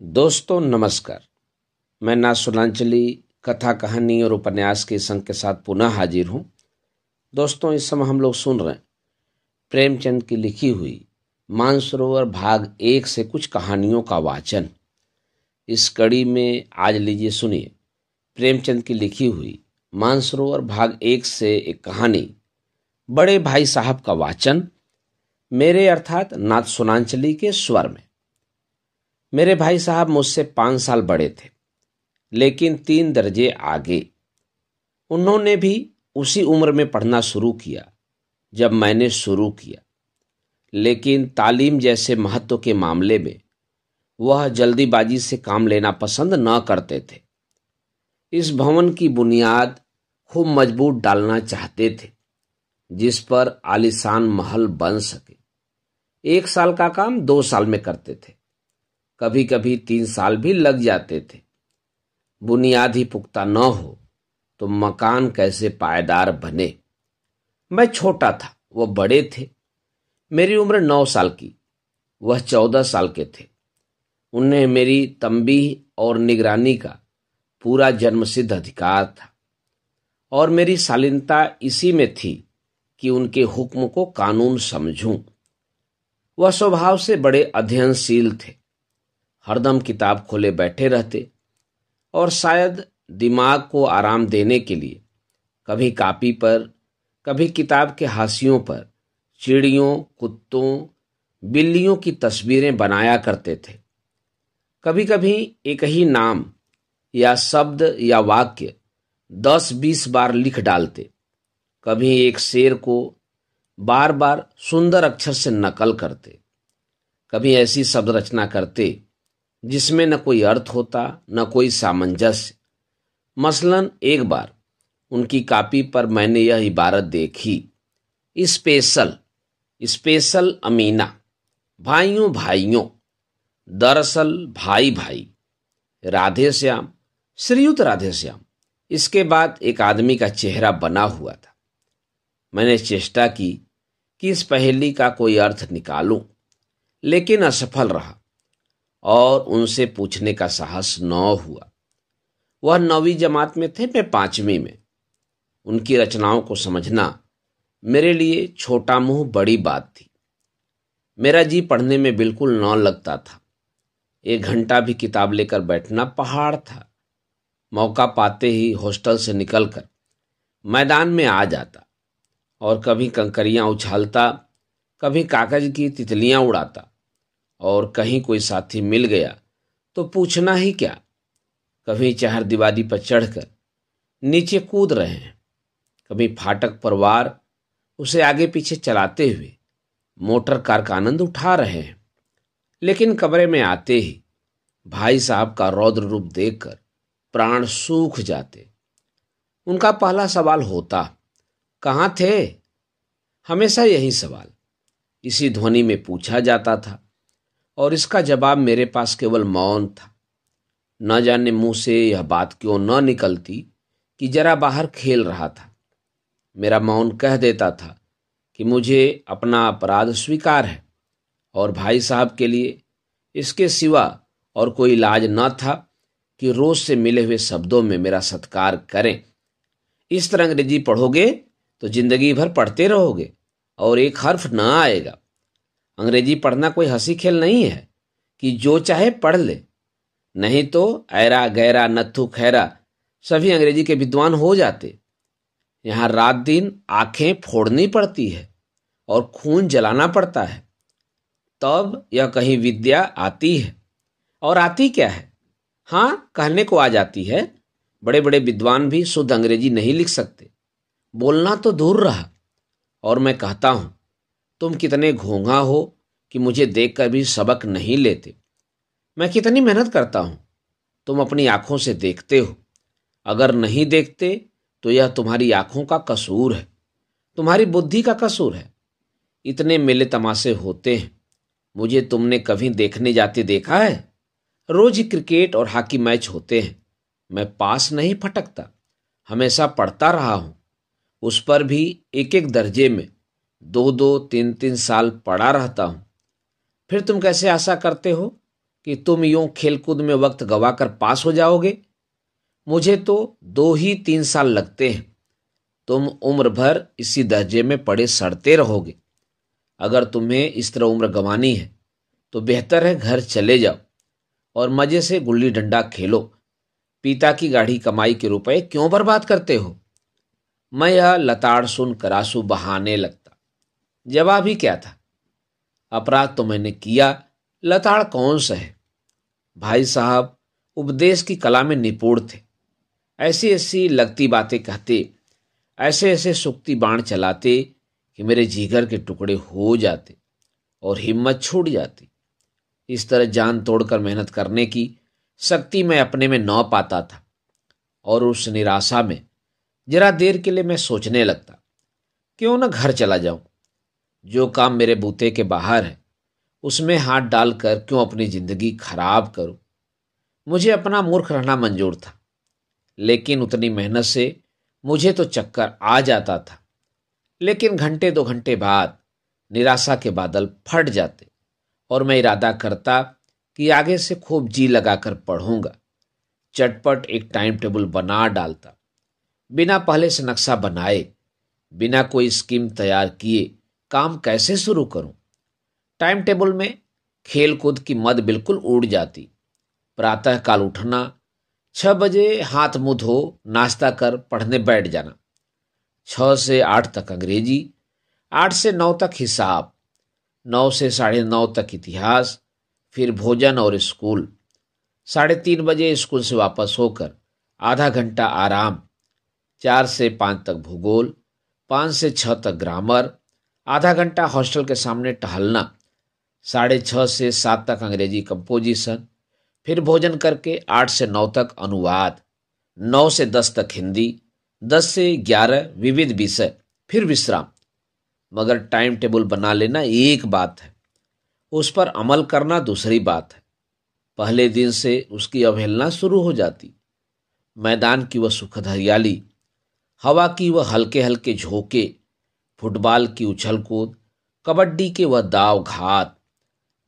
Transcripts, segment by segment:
दोस्तों नमस्कार। मैं ना सुनांचली कथा कहानी और उपन्यास के संग के साथ पुनः हाजिर हूँ। दोस्तों इस समय हम लोग सुन रहे हैं प्रेमचंद की लिखी हुई मानसरोवर भाग 1 से कुछ कहानियों का वाचन। इस कड़ी में आज लीजिए सुनिए प्रेमचंद की लिखी हुई मानसरोवर भाग 1 से एक कहानी बड़े भाई साहब का वाचन, मेरे अर्थात नाथ सुनांचली के स्वर में। मेरे भाई साहब मुझसे 5 साल बड़े थे, लेकिन 3 दर्जे आगे। उन्होंने भी उसी उम्र में पढ़ना शुरू किया जब मैंने शुरू किया, लेकिन तालीम जैसे महत्व के मामले में वह जल्दीबाजी से काम लेना पसंद न करते थे। इस भवन की बुनियाद खूब मजबूत डालना चाहते थे, जिस पर आलीशान महल बन सके। 1 साल का काम 2 साल में करते थे, कभी कभी 3 साल भी लग जाते थे। बुनियाद ही पुख्ता न हो तो मकान कैसे पायदार बने। मैं छोटा था, वह बड़े थे। मेरी उम्र 9 साल की, वह 14 साल के थे। उन्हें मेरी तंबीह और निगरानी का पूरा जन्मसिद्ध अधिकार था, और मेरी शालीनता इसी में थी कि उनके हुक्म को कानून समझूं। वह स्वभाव से बड़े अध्ययनशील थे, हरदम किताब खोले बैठे रहते, और शायद दिमाग को आराम देने के लिए कभी कापी पर, कभी किताब के हाशियों पर चिड़ियों, कुत्तों, बिल्लियों की तस्वीरें बनाया करते थे। कभी कभी एक ही नाम या शब्द या वाक्य 10-20 बार लिख डालते। कभी एक शेर को बार बार सुंदर अक्षर से नकल करते। कभी ऐसी शब्द रचना करते जिसमें न कोई अर्थ होता न कोई सामंजस्य। मसलन एक बार उनकी कापी पर मैंने यह इबारत देखी, स्पेशल स्पेशल अमीना, भाइयों भाइयों, दरअसल भाई भाई, राधे श्याम, श्रीयुत राधे श्याम। इसके बाद एक आदमी का चेहरा बना हुआ था। मैंने चेष्टा की कि इस पहेली का कोई अर्थ निकालूं, लेकिन असफल रहा और उनसे पूछने का साहस न हुआ। वह 9वीं जमात में थे, मैं 5वीं में। उनकी रचनाओं को समझना मेरे लिए छोटा मुंह बड़ी बात थी। मेरा जी पढ़ने में बिल्कुल न लगता था। 1 घंटा भी किताब लेकर बैठना पहाड़ था। मौका पाते ही हॉस्टल से निकलकर मैदान में आ जाता और कभी कंकरियां उछालता, कभी कागज की तितलियां उड़ाता, और कहीं कोई साथी मिल गया तो पूछना ही क्या। कभी चहारदीवारी पर चढ़कर नीचे कूद रहे हैं, कभी फाटक पर वार उसे आगे पीछे चलाते हुए मोटर कार का आनंद उठा रहे हैं। लेकिन कमरे में आते ही भाई साहब का रौद्र रूप देखकर प्राण सूख जाते। उनका पहला सवाल होता, कहाँ थे? हमेशा यही सवाल इसी ध्वनि में पूछा जाता था, और इसका जवाब मेरे पास केवल मौन था। न जाने मुंह से यह बात क्यों न निकलती कि जरा बाहर खेल रहा था। मेरा मौन कह देता था कि मुझे अपना अपराध स्वीकार है, और भाई साहब के लिए इसके सिवा और कोई इलाज न था कि रोज से मिले हुए शब्दों में मेरा सत्कार करें। इस तरह अंग्रेजी पढ़ोगे तो जिंदगी भर पढ़ते रहोगे और एक हर्फ न आएगा। अंग्रेजी पढ़ना कोई हंसी खेल नहीं है कि जो चाहे पढ़ ले, नहीं तो ऐरा गैरा नत्थु खैरा सभी अंग्रेजी के विद्वान हो जाते। यहाँ रात दिन आंखें फोड़नी पड़ती है और खून जलाना पड़ता है, तब यह कहीं विद्या आती है। और आती क्या है? हाँ, कहने को आ जाती है। बड़े बड़े विद्वान भी शुद्ध अंग्रेजी नहीं लिख सकते, बोलना तो दूर रहा। और मैं कहता हूं, तुम कितने घोंघा हो कि मुझे देखकर भी सबक नहीं लेते। मैं कितनी मेहनत करता हूं, तुम अपनी आंखों से देखते हो। अगर नहीं देखते तो यह तुम्हारी आंखों का कसूर है, तुम्हारी बुद्धि का कसूर है। इतने मेले तमाशे होते हैं, मुझे तुमने कभी देखने जाते देखा है? रोज ही क्रिकेट और हॉकी मैच होते हैं, मैं पास नहीं फटकता, हमेशा पढ़ता रहा हूं। उस पर भी 1-1 दर्जे में 2-2, 3-3 साल पढ़ा रहता हूं। फिर तुम कैसे आशा करते हो कि तुम यूं खेलकूद में वक्त गवाकर पास हो जाओगे? मुझे तो 2 ही 3 साल लगते हैं। तुम उम्र भर इसी दर्जे में पड़े सड़ते रहोगे। अगर तुम्हें इस तरह उम्र गंवानी है तो बेहतर है घर चले जाओ और मजे से गुल्ली डंडा खेलो। पिता की गाढ़ी कमाई के रुपए क्यों बर्बाद करते हो? मैं यह लताड़ सुनकर आंसू बहाने लगता। जवाब ही क्या था? अपराध तो मैंने किया, लताड़ कौन सा है? भाई साहब उपदेश की कला में निपुण थे। ऐसी ऐसी लगती बातें कहते, ऐसे ऐसे सुक्ति बाण चलाते कि मेरे जिगर के टुकड़े हो जाते और हिम्मत छूट जाती। इस तरह जान तोड़कर मेहनत करने की शक्ति मैं अपने में न पाता था और उस निराशा में जरा देर के लिए मैं सोचने लगता, क्यों न घर चला जाऊं। जो काम मेरे बूते के बाहर है उसमें हाथ डालकर क्यों अपनी जिंदगी खराब करूं। मुझे अपना मूर्ख रहना मंजूर था, लेकिन उतनी मेहनत से मुझे तो चक्कर आ जाता था। लेकिन घंटे 2 घंटे बाद निराशा के बादल फट जाते और मैं इरादा करता कि आगे से खूब जी लगाकर पढ़ूंगा। चटपट एक टाइम टेबल बना डालता, बिना पहले से नक्शा बनाए, बिना कोई स्कीम तैयार किए काम कैसे शुरू करूं। टाइम टेबल में खेल कूद की मद बिल्कुल उड़ जाती। प्रातः काल उठना, 6 बजे हाथ मुंह धो नाश्ता कर पढ़ने बैठ जाना। 6 से 8 तक अंग्रेजी, 8 से 9 तक हिसाब, 9 से 9:30 तक इतिहास, फिर भोजन और स्कूल। 3:30 बजे स्कूल से वापस होकर आधा घंटा आराम। 4 से 5 तक भूगोल, 5 से 6 तक ग्रामर, आधा घंटा हॉस्टल के सामने टहलना। 6:30 से 7 तक अंग्रेजी कंपोजिशन, फिर भोजन करके 8 से 9 तक अनुवाद, 9 से 10 तक हिंदी, 10 से 11 विविध विषय, फिर विश्राम। मगर टाइम टेबल बना लेना एक बात है, उस पर अमल करना दूसरी बात है। पहले दिन से उसकी अवहेलना शुरू हो जाती। मैदान की वह सुखद हरियाली, हवा की वह हल्के हल्के झोंके, फुटबॉल की उछल कूद, कबड्डी के वह दाव घात,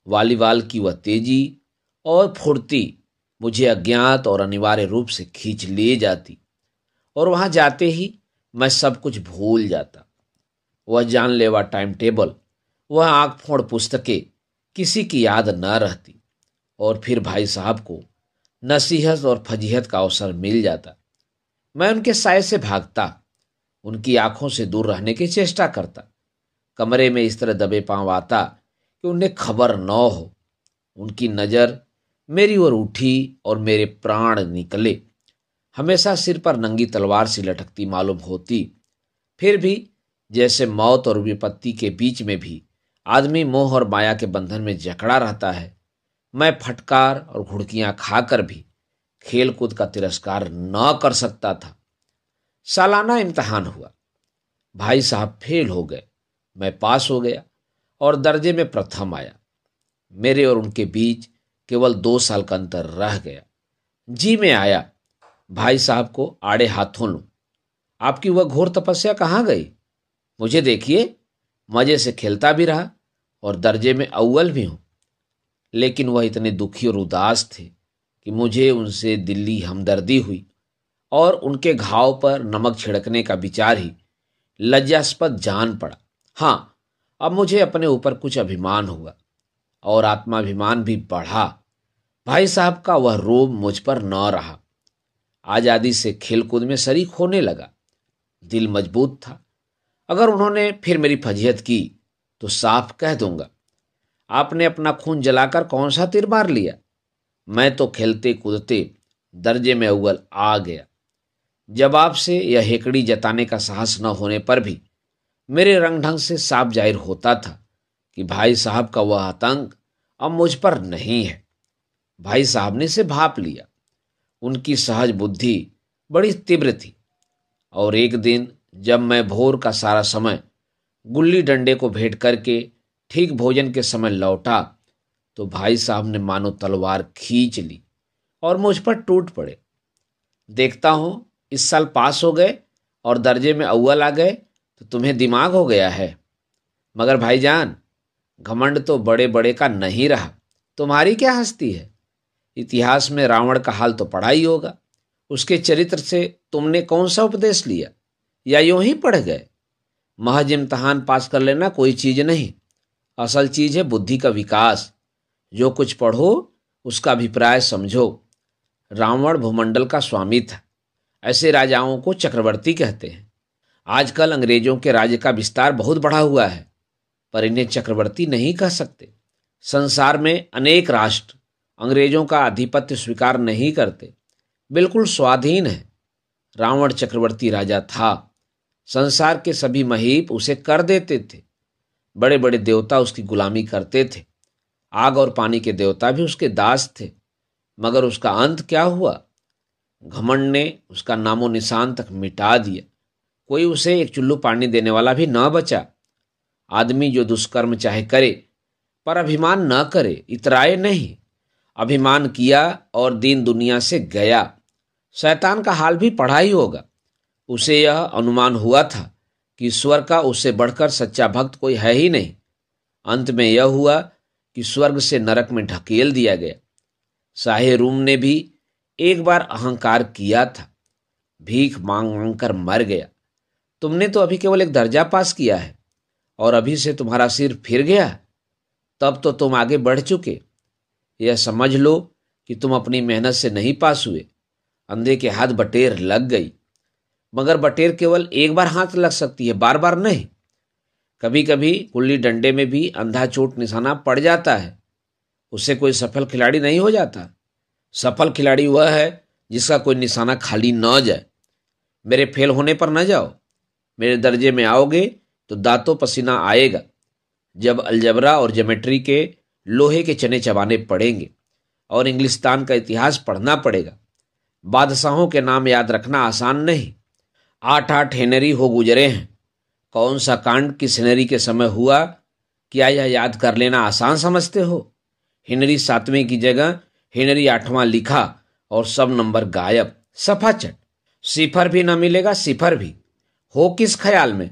वॉलीबॉल की वह तेजी और फुर्ती मुझे अज्ञात और अनिवार्य रूप से खींच ले जाती और वहां जाते ही मैं सब कुछ भूल जाता। वह जानलेवा टाइम टेबल, वह आंख फोड़ पुस्तकें किसी की याद न रहती और फिर भाई साहब को नसीहत और फजीहत का अवसर मिल जाता। मैं उनके साय से भागता, उनकी आंखों से दूर रहने की चेष्टा करता। कमरे में इस तरह दबे पांव आता कि उन्हें खबर न हो। उनकी नज़र मेरी ओर उठी और मेरे प्राण निकले। हमेशा सिर पर नंगी तलवार सी लटकती मालूम होती। फिर भी जैसे मौत और विपत्ति के बीच में भी आदमी मोह और माया के बंधन में जकड़ा रहता है, मैं फटकार और घुड़कियां खाकर भी खेल कूद का तिरस्कार न कर सकता था। सालाना इम्तिहान हुआ। भाई साहब फेल हो गए, मैं पास हो गया और दर्जे में प्रथम आया। मेरे और उनके बीच केवल 2 साल का अंतर रह गया। जी में आया भाई साहब को आड़े हाथों लूं। आपकी वह घोर तपस्या कहाँ गई? मुझे देखिए, मजे से खेलता भी रहा और दर्जे में अव्वल भी हूं। लेकिन वह इतने दुखी और उदास थे कि मुझे उनसे दिली हमदर्दी हुई और उनके घाव पर नमक छिड़कने का विचार ही लज्जास्पद जान पड़ा। हाँ, अब मुझे अपने ऊपर कुछ अभिमान हुआ और आत्माभिमान भी बढ़ा। भाई साहब का वह रोब मुझ पर न रहा। आजादी से खेलकूद में शरीक होने लगा। दिल मजबूत था। अगर उन्होंने फिर मेरी फजीहत की तो साफ कह दूंगा, आपने अपना खून जलाकर कौन सा तीर मार लिया? मैं तो खेलते कूदते दर्जे में अव्वल आ गया। जवाब से यह हेकड़ी जताने का साहस न होने पर भी मेरे रंग ढंग से साफ जाहिर होता था कि भाई साहब का वह आतंक अब मुझ पर नहीं है। भाई साहब ने इसे भाप लिया। उनकी सहज बुद्धि बड़ी तीव्र थी और एक दिन जब मैं भोर का सारा समय गुल्ली डंडे को भेंट करके ठीक भोजन के समय लौटा तो भाई साहब ने मानो तलवार खींच ली और मुझ पर टूट पड़े। देखता हूं इस साल पास हो गए और दर्जे में अव्वल आ गए तो तुम्हें दिमाग हो गया है। मगर भाईजान, घमंड तो बड़े बड़े का नहीं रहा। तुम्हारी क्या हस्ती है? इतिहास में रावण का हाल तो पढ़ा ही होगा। उसके चरित्र से तुमने कौन सा उपदेश लिया, या यूं ही पढ़ गए? महज इम्तहान पास कर लेना कोई चीज नहीं। असल चीज है बुद्धि का विकास। जो कुछ पढ़ो उसका अभिप्राय समझो। रावण भूमंडल का स्वामी था। ऐसे राजाओं को चक्रवर्ती कहते हैं। आजकल अंग्रेजों के राज्य का विस्तार बहुत बढ़ा हुआ है, पर इन्हें चक्रवर्ती नहीं कह सकते। संसार में अनेक राष्ट्र अंग्रेजों का आधिपत्य स्वीकार नहीं करते, बिल्कुल स्वाधीन है। रावण चक्रवर्ती राजा था। संसार के सभी महीप उसे कर देते थे। बड़े बड़े देवता उसकी गुलामी करते थे। आग और पानी के देवता भी उसके दास थे। मगर उसका अंत क्या हुआ? घमंड ने उसका नामो निशान तक मिटा दिया। कोई उसे एक चुल्लू पानी देने वाला भी न बचा। आदमी जो दुष्कर्म चाहे करे, पर अभिमान न करे, इतराए नहीं। अभिमान किया और दीन दुनिया से गया। शैतान का हाल भी पढ़ा ही होगा। उसे यह अनुमान हुआ था कि ईश्वर का उससे बढ़कर सच्चा भक्त कोई है ही नहीं। अंत में यह हुआ कि स्वर्ग से नरक में ढकेल दिया गया। शाहे रूम ने भी एक बार अहंकार किया था, भीख मांग मांग कर मर गया। तुमने तो अभी केवल एक दर्जा पास किया है और अभी से तुम्हारा सिर फिर गया। तब तो तुम आगे बढ़ चुके। यह समझ लो कि तुम अपनी मेहनत से नहीं पास हुए। अंधे के हाथ बटेर लग गई। मगर बटेर केवल एक बार हाथ लग सकती है, बार बार नहीं। कभी कभी गुल्ली डंडे में भी अंधा चोट निशाना पड़ जाता है। उससे कोई सफल खिलाड़ी नहीं हो जाता। सफल खिलाड़ी वह है जिसका कोई निशाना खाली न जाए। मेरे फेल होने पर न जाओ। मेरे दर्जे में आओगे तो दांतों पसीना आएगा। जब अलजबरा और ज्योमेट्री के लोहे के चने चबाने पड़ेंगे और इंग्लिस्तान का इतिहास पढ़ना पड़ेगा। बादशाहों के नाम याद रखना आसान नहीं। 8-8 हेनरी हो गुजरे हैं। कौन सा कांड किस हेनरी के समय हुआ, क्या यह याद कर लेना आसान समझते हो? हेनरी 7वें की जगह हेनरी 8वां लिखा और सब नंबर गायब, सफाचट। सिफर भी न मिलेगा, सिफर भी। हो किस ख्याल में?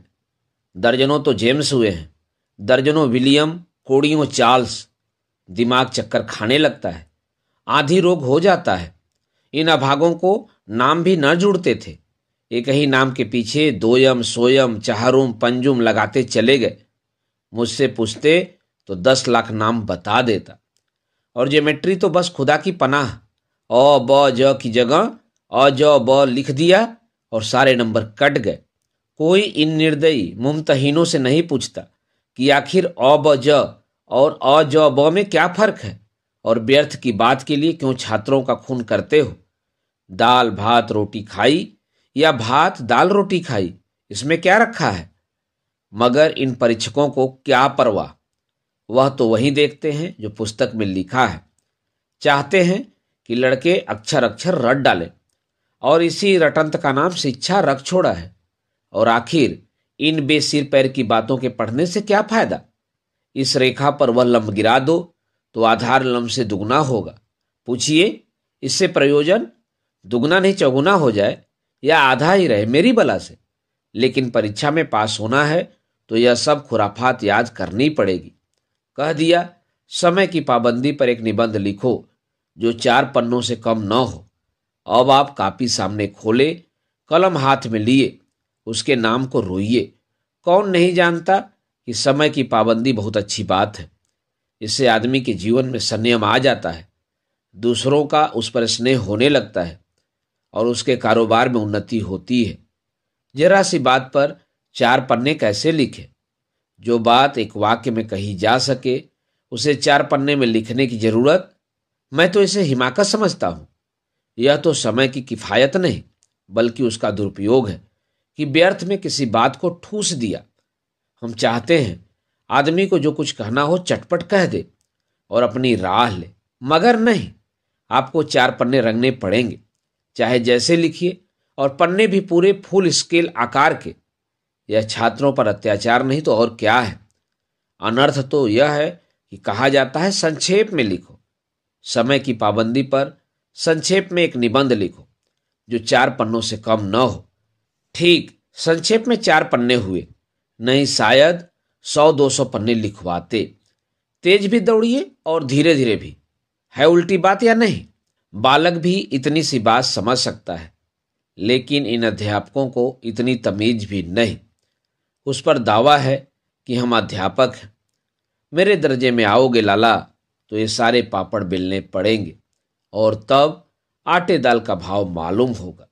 दर्जनों तो जेम्स हुए हैं, दर्जनों विलियम, कोड़ियों चार्ल्स। दिमाग चक्कर खाने लगता है, आधी रोग हो जाता है। इन अभागों को नाम भी न जुड़ते थे। एक ही नाम के पीछे दोयम, सोयम, चहारुम, पंजुम लगाते चले गए। मुझसे पूछते तो 10 लाख नाम बता देता। और ज्योमेट्री तो बस खुदा की पनाह। अ ब ज की जगह अ ज ब लिख दिया और सारे नंबर कट गए। कोई इन निर्दयी मुमतहीनों से नहीं पूछता कि आखिर अ ब ज और अ ज ब में क्या फर्क है, और व्यर्थ की बात के लिए क्यों छात्रों का खून करते हो? दाल भात रोटी खाई या भात दाल रोटी खाई, इसमें क्या रखा है? मगर इन परीक्षकों को क्या परवाह। वह तो वही देखते हैं जो पुस्तक में लिखा है। चाहते हैं कि लड़के अक्षर अक्षर रट डालें, और इसी रटंत का नाम शिक्षा रख छोड़ा है। और आखिर इन बेसिर पैर की बातों के पढ़ने से क्या फायदा? इस रेखा पर वह लंब गिरा दो तो आधार लंब से दुगना होगा। पूछिए, इससे प्रयोजन दुगना नहीं चौगुना हो जाए या आधा ही रहे, मेरी बला से। लेकिन परीक्षा में पास होना है तो यह सब खुराफात याद करनी पड़ेगी। कह दिया, समय की पाबंदी पर एक निबंध लिखो जो 4 पन्नों से कम न हो। अब आप कापी सामने खोले, कलम हाथ में लिए, उसके नाम को रोइए। कौन नहीं जानता कि समय की पाबंदी बहुत अच्छी बात है। इससे आदमी के जीवन में संयम आ जाता है, दूसरों का उस पर स्नेह होने लगता है और उसके कारोबार में उन्नति होती है। जरा सी बात पर 4 पन्ने कैसे लिखे? जो बात एक वाक्य में कही जा सके उसे 4 पन्ने में लिखने की जरूरत, मैं तो इसे हिमाकत समझता हूं। यह तो समय की किफायत नहीं बल्कि उसका दुरुपयोग है कि व्यर्थ में किसी बात को ठूस दिया। हम चाहते हैं आदमी को जो कुछ कहना हो चटपट कह दे और अपनी राह ले, मगर नहीं। आपको 4 पन्ने रंगने पड़ेंगे, चाहे जैसे लिखिए, और पन्ने भी पूरे फुल स्केल आकार के। यह छात्रों पर अत्याचार नहीं तो और क्या है। अनर्थ तो यह है कि कहा जाता है संक्षेप में लिखो। समय की पाबंदी पर संक्षेप में एक निबंध लिखो जो 4 पन्नों से कम न हो। ठीक संक्षेप में 4 पन्ने हुए, नहीं शायद 100-200 पन्ने लिखवाते। तेज भी दौड़िए और धीरे धीरे भी। है उल्टी बात या नहीं? बालक भी इतनी सी बात समझ सकता है, लेकिन इन अध्यापकों को इतनी तमीज भी नहीं। उस पर दावा है कि हम अध्यापक हैं। मेरे दर्जे में आओगे लाला तो ये सारे पापड़ बेलने पड़ेंगे और तब आटे दाल का भाव मालूम होगा।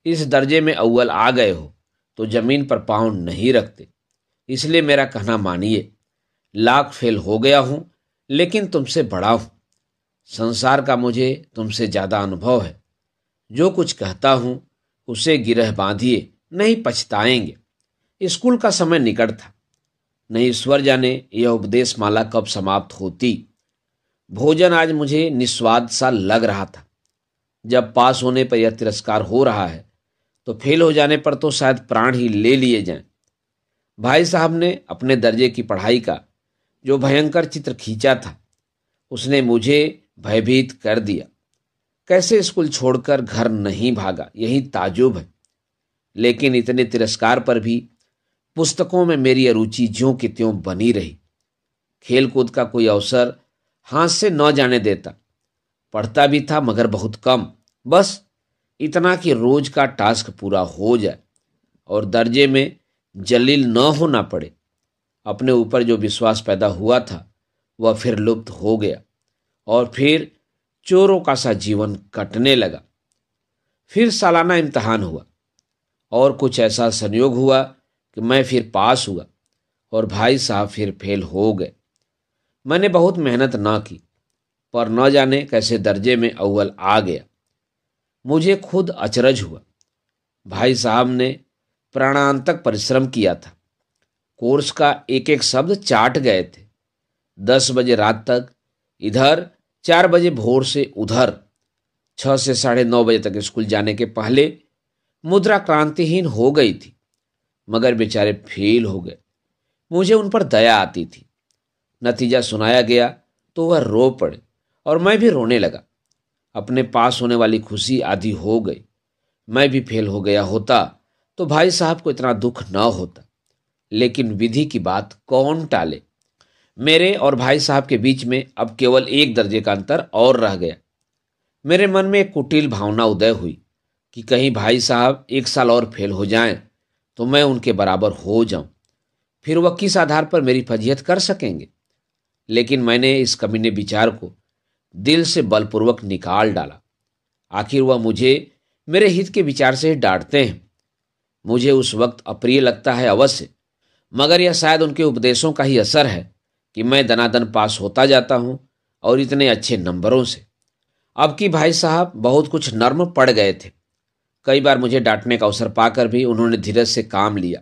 इस दर्जे में अव्वल आ गए हो तो जमीन पर पाँव नहीं रखते। इसलिए मेरा कहना मानिए, लाख फेल हो गया हूं लेकिन तुमसे बड़ा हूं। संसार का मुझे तुमसे ज्यादा अनुभव है। जो कुछ कहता हूं उसे गिरह बांधिए, नहीं पछताएंगे। स्कूल का समय निकट था। नहीं ईश्वर जाने यह उपदेश माला कब समाप्त होती। भोजन आज मुझे निस्वाद सा लग रहा था। जब पास होने पर यह तिरस्कार हो रहा है तो फेल हो जाने पर तो शायद प्राण ही ले लिए जाएं। भाई साहब ने अपने दर्जे की पढ़ाई का जो भयंकर चित्र खींचा था उसने मुझे भयभीत कर दिया। कैसे स्कूल छोड़कर घर नहीं भागा, यही ताजुब है। लेकिन इतने तिरस्कार पर भी पुस्तकों में मेरी अरुचि ज्यों की त्यों बनी रही। खेल कूद का कोई अवसर हाथ से न जाने देता। पढ़ता भी था मगर बहुत कम, बस इतना कि रोज का टास्क पूरा हो जाए और दर्जे में जलील न होना पड़े। अपने ऊपर जो विश्वास पैदा हुआ था वह फिर लुप्त हो गया और फिर चोरों का सा जीवन कटने लगा। फिर सालाना इम्तिहान हुआ और कुछ ऐसा संयोग हुआ कि मैं फिर पास हुआ और भाई साहब फिर फेल हो गए। मैंने बहुत मेहनत ना की पर न जाने कैसे दर्जे में अव्वल आ गया। मुझे खुद अचरज हुआ। भाई साहब ने प्राणांतक परिश्रम किया था। कोर्स का एक एक शब्द चाट गए थे। 10 बजे रात तक इधर, 4 बजे भोर से उधर। 6 से 9:30 बजे तक स्कूल जाने के पहले मुद्रा क्रांतिहीन हो गई थी, मगर बेचारे फेल हो गए। मुझे उन पर दया आती थी। नतीजा सुनाया गया तो वह रो पड़े और मैं भी रोने लगा। अपने पास होने वाली खुशी आधी हो गई। मैं भी फेल हो गया होता तो भाई साहब को इतना दुख न होता, लेकिन विधि की बात कौन टाले। मेरे और भाई साहब के बीच में अब केवल 1 दर्जे का अंतर और रह गया। मेरे मन में एक कुटिल भावना उदय हुई कि कहीं भाई साहब 1 साल और फेल हो जाएं तो मैं उनके बराबर हो जाऊं, फिर वह किस आधार पर मेरी फजीहत कर सकेंगे। लेकिन मैंने इस कमीने विचार को दिल से बलपूर्वक निकाल डाला। आखिर वह मुझे मेरे हित के विचार से ही डांटते हैं। मुझे उस वक्त अप्रिय लगता है अवश्य, मगर यह शायद उनके उपदेशों का ही असर है कि मैं दनादन पास होता जाता हूं और इतने अच्छे नंबरों से। अब की भाई साहब बहुत कुछ नर्म पड़ गए थे। कई बार मुझे डांटने का अवसर पाकर भी उन्होंने धीरज से काम लिया।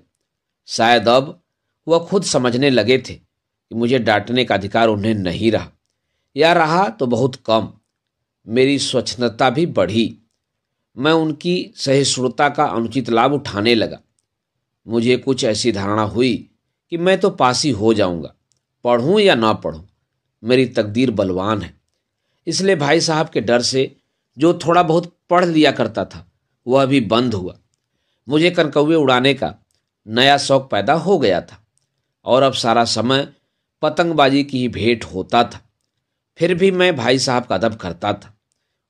शायद अब वह खुद समझने लगे थे कि मुझे डांटने का अधिकार उन्हें नहीं रहा, या रहा तो बहुत कम। मेरी स्वच्छंदता भी बढ़ी। मैं उनकी सहिष्णुता का अनुचित लाभ उठाने लगा। मुझे कुछ ऐसी धारणा हुई कि मैं तो पास ही हो जाऊंगा, पढ़ूं या ना पढ़ूं, मेरी तकदीर बलवान है। इसलिए भाई साहब के डर से जो थोड़ा बहुत पढ़ लिया करता था वह भी बंद हुआ। मुझे कनकौवे उड़ाने का नया शौक पैदा हो गया था और अब सारा समय पतंगबाजी की ही भेंट होता था। फिर भी मैं भाई साहब का अदब करता था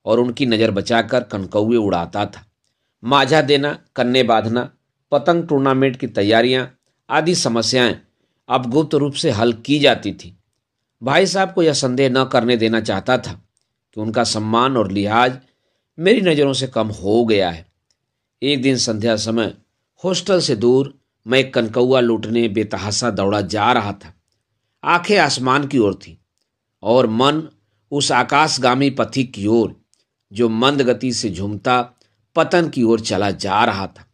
और उनकी नज़र बचाकर कनकौवे उड़ाता था। माझा देना, कन्ने बांधना, पतंग टूर्नामेंट की तैयारियां आदि समस्याएं अब गुप्त रूप से हल की जाती थी। भाई साहब को यह संदेह न करने देना चाहता था कि उनका सम्मान और लिहाज मेरी नज़रों से कम हो गया है। एक दिन संध्या समय हॉस्टल से दूर मैं एक कनकौआ लूटने बेतहासा दौड़ा जा रहा था। आंखें आसमान की ओर थी और मन उस आकाशगामी पथिक की ओर जो मंद गति से झूमता पतन की ओर चला जा रहा था।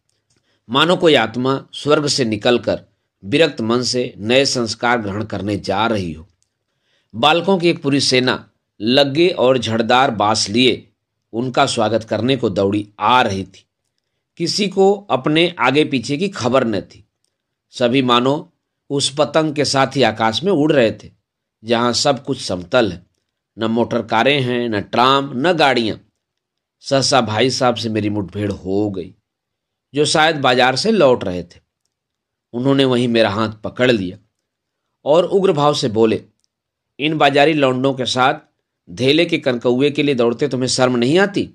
मानो कोई आत्मा स्वर्ग से निकलकर विरक्त मन से नए संस्कार ग्रहण करने जा रही हो। बालकों की एक पूरी सेना लग्गे और झड़दार बांस लिए उनका स्वागत करने को दौड़ी आ रही थी। किसी को अपने आगे पीछे की खबर न थी। सभी मानो उस पतंग के साथ ही आकाश में उड़ रहे थे जहां सब कुछ समतल है। न मोटर कारें हैं, न ट्राम, न गाड़ियां। सहसा भाई साहब से मेरी मुठभेड़ हो गई, जो शायद बाजार से लौट रहे थे। उन्होंने वहीं मेरा हाथ पकड़ लिया और उग्र भाव से बोले, इन बाजारी लौंडों के साथ धेले के कनकौए के लिए दौड़ते तुम्हें शर्म नहीं आती?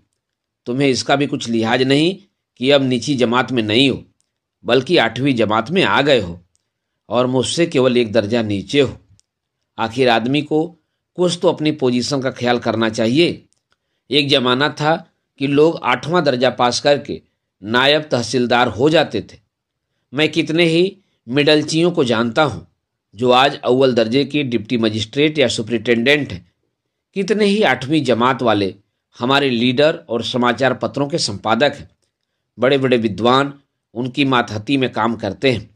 तुम्हें इसका भी कुछ लिहाज नहीं कि अब नीची जमात में नहीं हो, बल्कि 8वीं जमात में आ गए हो और मुझसे केवल एक दर्जा नीचे हो। आखिर आदमी को कुछ तो अपनी पोजीशन का ख्याल करना चाहिए। एक जमाना था कि लोग 8वां दर्जा पास करके नायब तहसीलदार हो जाते थे। मैं कितने ही मिडलचियों को जानता हूँ जो आज अव्वल दर्जे के डिप्टी मजिस्ट्रेट या सुपरिटेंडेंट हैं। कितने ही 8वीं जमात वाले हमारे लीडर और समाचार पत्रों के संपादक हैं। बड़े बड़े विद्वान उनकी मातहती में काम करते हैं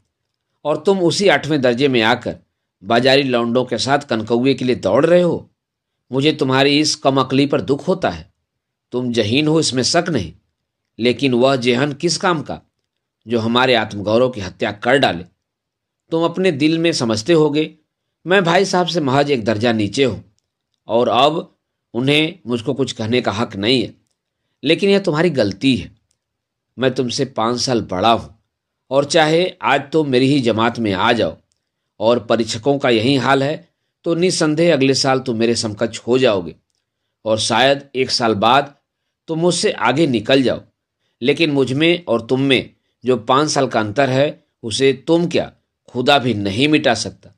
और तुम उसी 8वें दर्जे में आकर बाजारी लौंडों के साथ कनकौए के लिए दौड़ रहे हो। मुझे तुम्हारी इस कमअक्ली पर दुख होता है। तुम जहीन हो, इसमें शक नहीं, लेकिन वह जेहन किस काम का जो हमारे आत्मगौरव की हत्या कर डाले। तुम अपने दिल में समझते होगे मैं भाई साहब से महज एक दर्जा नीचे हूँ और अब उन्हें मुझको कुछ कहने का हक नहीं है, लेकिन यह तुम्हारी गलती है। मैं तुमसे 5 साल बड़ा हूँ और चाहे आज तुम मेरी ही जमात में आ जाओ और परीक्षकों का यही हाल है तो निस्संदेह अगले साल तुम मेरे समकक्ष हो जाओगे और शायद 1 साल बाद तुम मुझसे आगे निकल जाओ। लेकिन मुझ में और तुम में जो 5 साल का अंतर है उसे तुम क्या खुदा भी नहीं मिटा सकता।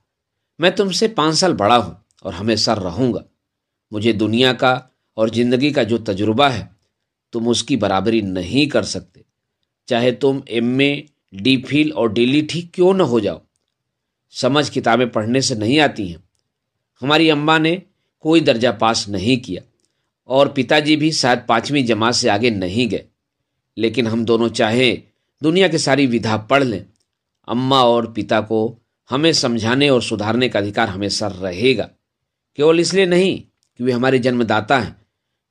मैं तुमसे 5 साल बड़ा हूँ और हमेशा रहूँगा। मुझे दुनिया का और जिंदगी का जो तजुर्बा है तुम उसकी बराबरी नहीं कर सकते, चाहे तुम MA, DPhil और DLit ही क्यों न हो जाओ। समझ किताबें पढ़ने से नहीं आती हैं। हमारी अम्मा ने कोई दर्जा पास नहीं किया और पिताजी भी शायद 5वीं जमात से आगे नहीं गए, लेकिन हम दोनों चाहे दुनिया की सारी विधा पढ़ लें, अम्मा और पिता को हमें समझाने और सुधारने का अधिकार हमेशा रहेगा। केवल इसलिए नहीं कि वे हमारे जन्मदाता हैं,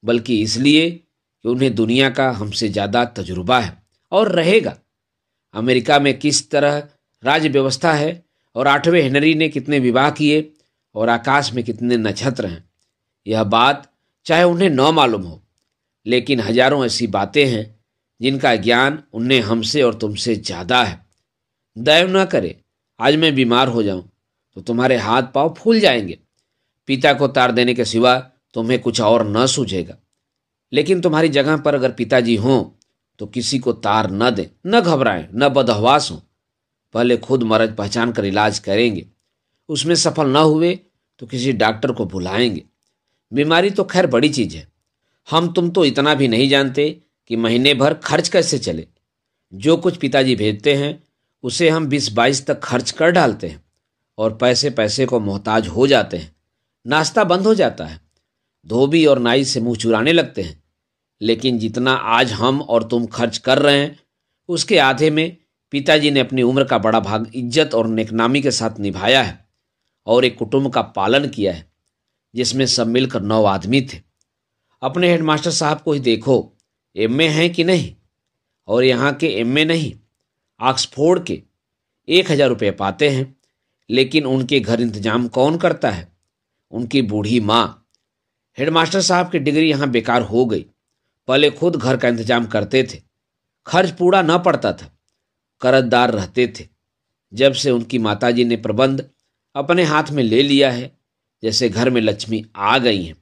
बल्कि इसलिए कि उन्हें दुनिया का हमसे ज़्यादा तजुर्बा है और रहेगा। अमेरिका में किस तरह राज्य व्यवस्था है और 8वें हेनरी ने कितने विवाह किए और आकाश में कितने नक्षत्र हैं, यह बात चाहे उन्हें न मालूम हो, लेकिन हजारों ऐसी बातें हैं जिनका ज्ञान उन्हें हमसे और तुमसे ज़्यादा है। दया न करे आज मैं बीमार हो जाऊं तो तुम्हारे हाथ पांव फूल जाएंगे। पिता को तार देने के सिवा तुम्हें कुछ और न सूझेगा, लेकिन तुम्हारी जगह पर अगर पिताजी हों तो किसी को तार न दें, न घबराएं, न बदहवास हों। पहले खुद मर्ज पहचान कर इलाज करेंगे, उसमें सफल न हुए तो किसी डॉक्टर को बुलाएंगे। बीमारी तो खैर बड़ी चीज़ है। हम तुम तो इतना भी नहीं जानते कि महीने भर खर्च कैसे चले। जो कुछ पिताजी भेजते हैं उसे हम 20-22 तक खर्च कर डालते हैं और पैसे पैसे को मोहताज हो जाते हैं। नाश्ता बंद हो जाता है, धोबी और नाई से मुंह चुराने लगते हैं। लेकिन जितना आज हम और तुम खर्च कर रहे हैं उसके आधे में पिताजी ने अपनी उम्र का बड़ा भाग इज्जत और नेकनामी के साथ निभाया है और एक कुटुंब का पालन किया है जिसमें सब मिलकर 9 आदमी थे। अपने हेडमास्टर साहब को ही देखो, MA हैं कि नहीं, और यहाँ के MA नहीं, ऑक्सफोर्ड के 1000 रुपये पाते हैं, लेकिन उनके घर इंतजाम कौन करता है? उनकी बूढ़ी माँ। हेडमास्टर साहब की डिग्री यहाँ बेकार हो गई। पहले खुद घर का इंतजाम करते थे, खर्च पूरा न पड़ता था, कर्जदार रहते थे। जब से उनकी माताजी ने प्रबंध अपने हाथ में ले लिया है, जैसे घर में लक्ष्मी आ गई हैं।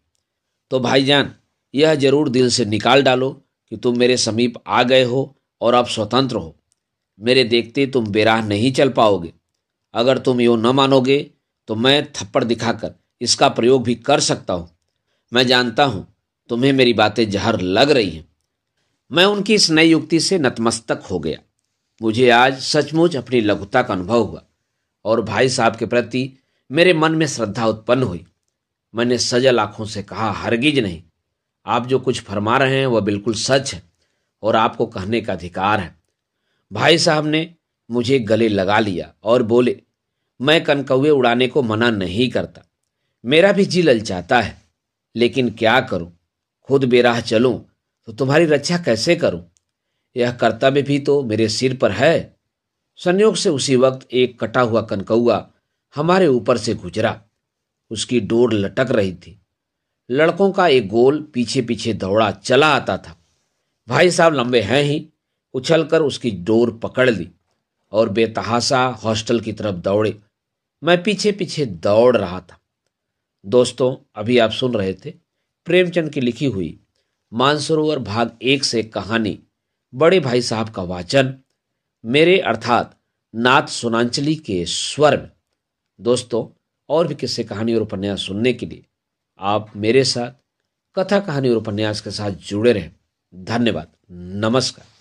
तो भाईजान यह जरूर दिल से निकाल डालो कि तुम मेरे समीप आ गए हो और अब स्वतंत्र हो। मेरे देखते तुम बेराह नहीं चल पाओगे। अगर तुम यूँ न मानोगे तो मैं थप्पड़ दिखाकर इसका प्रयोग भी कर सकता हूँ। मैं जानता हूँ तुम्हें मेरी बातें जहर लग रही हैं। मैं उनकी इस नई युक्ति से नतमस्तक हो गया। मुझे आज सचमुच अपनी लघुता का अनुभव हुआ और भाई साहब के प्रति मेरे मन में श्रद्धा उत्पन्न हुई। मैंने सजल आंखों से कहा, हरगिज नहीं, आप जो कुछ फरमा रहे हैं वह बिल्कुल सच है और आपको कहने का अधिकार है। भाई साहब ने मुझे गले लगा लिया और बोले, मैं कनकौए उड़ाने को मना नहीं करता, मेरा भी जी ललचाता है, लेकिन क्या करूं? खुद बेराह चलूं तो तुम्हारी रक्षा कैसे करूं? यह कर्तव्य भी तो मेरे सिर पर है। संयोग से उसी वक्त एक कटा हुआ कनकौआ हमारे ऊपर से गुजरा। उसकी डोर लटक रही थी। लड़कों का एक गोल पीछे पीछे दौड़ा चला आता था। भाई साहब लंबे हैं ही, उछलकर उसकी डोर पकड़ ली और बेतहाशा हॉस्टल की तरफ दौड़े। मैं पीछे पीछे दौड़ रहा था। दोस्तों, अभी आप सुन रहे थे प्रेमचंद की लिखी हुई मानसरोवर भाग 1 से कहानी बड़े भाई साहब का वाचन मेरे अर्थात नाथ सुनांचली के स्वर में। दोस्तों, और भी किस्से, कहानी और उपन्यास सुनने के लिए आप मेरे साथ कथा, कहानी और उपन्यास के साथ जुड़े रहें। धन्यवाद। नमस्कार।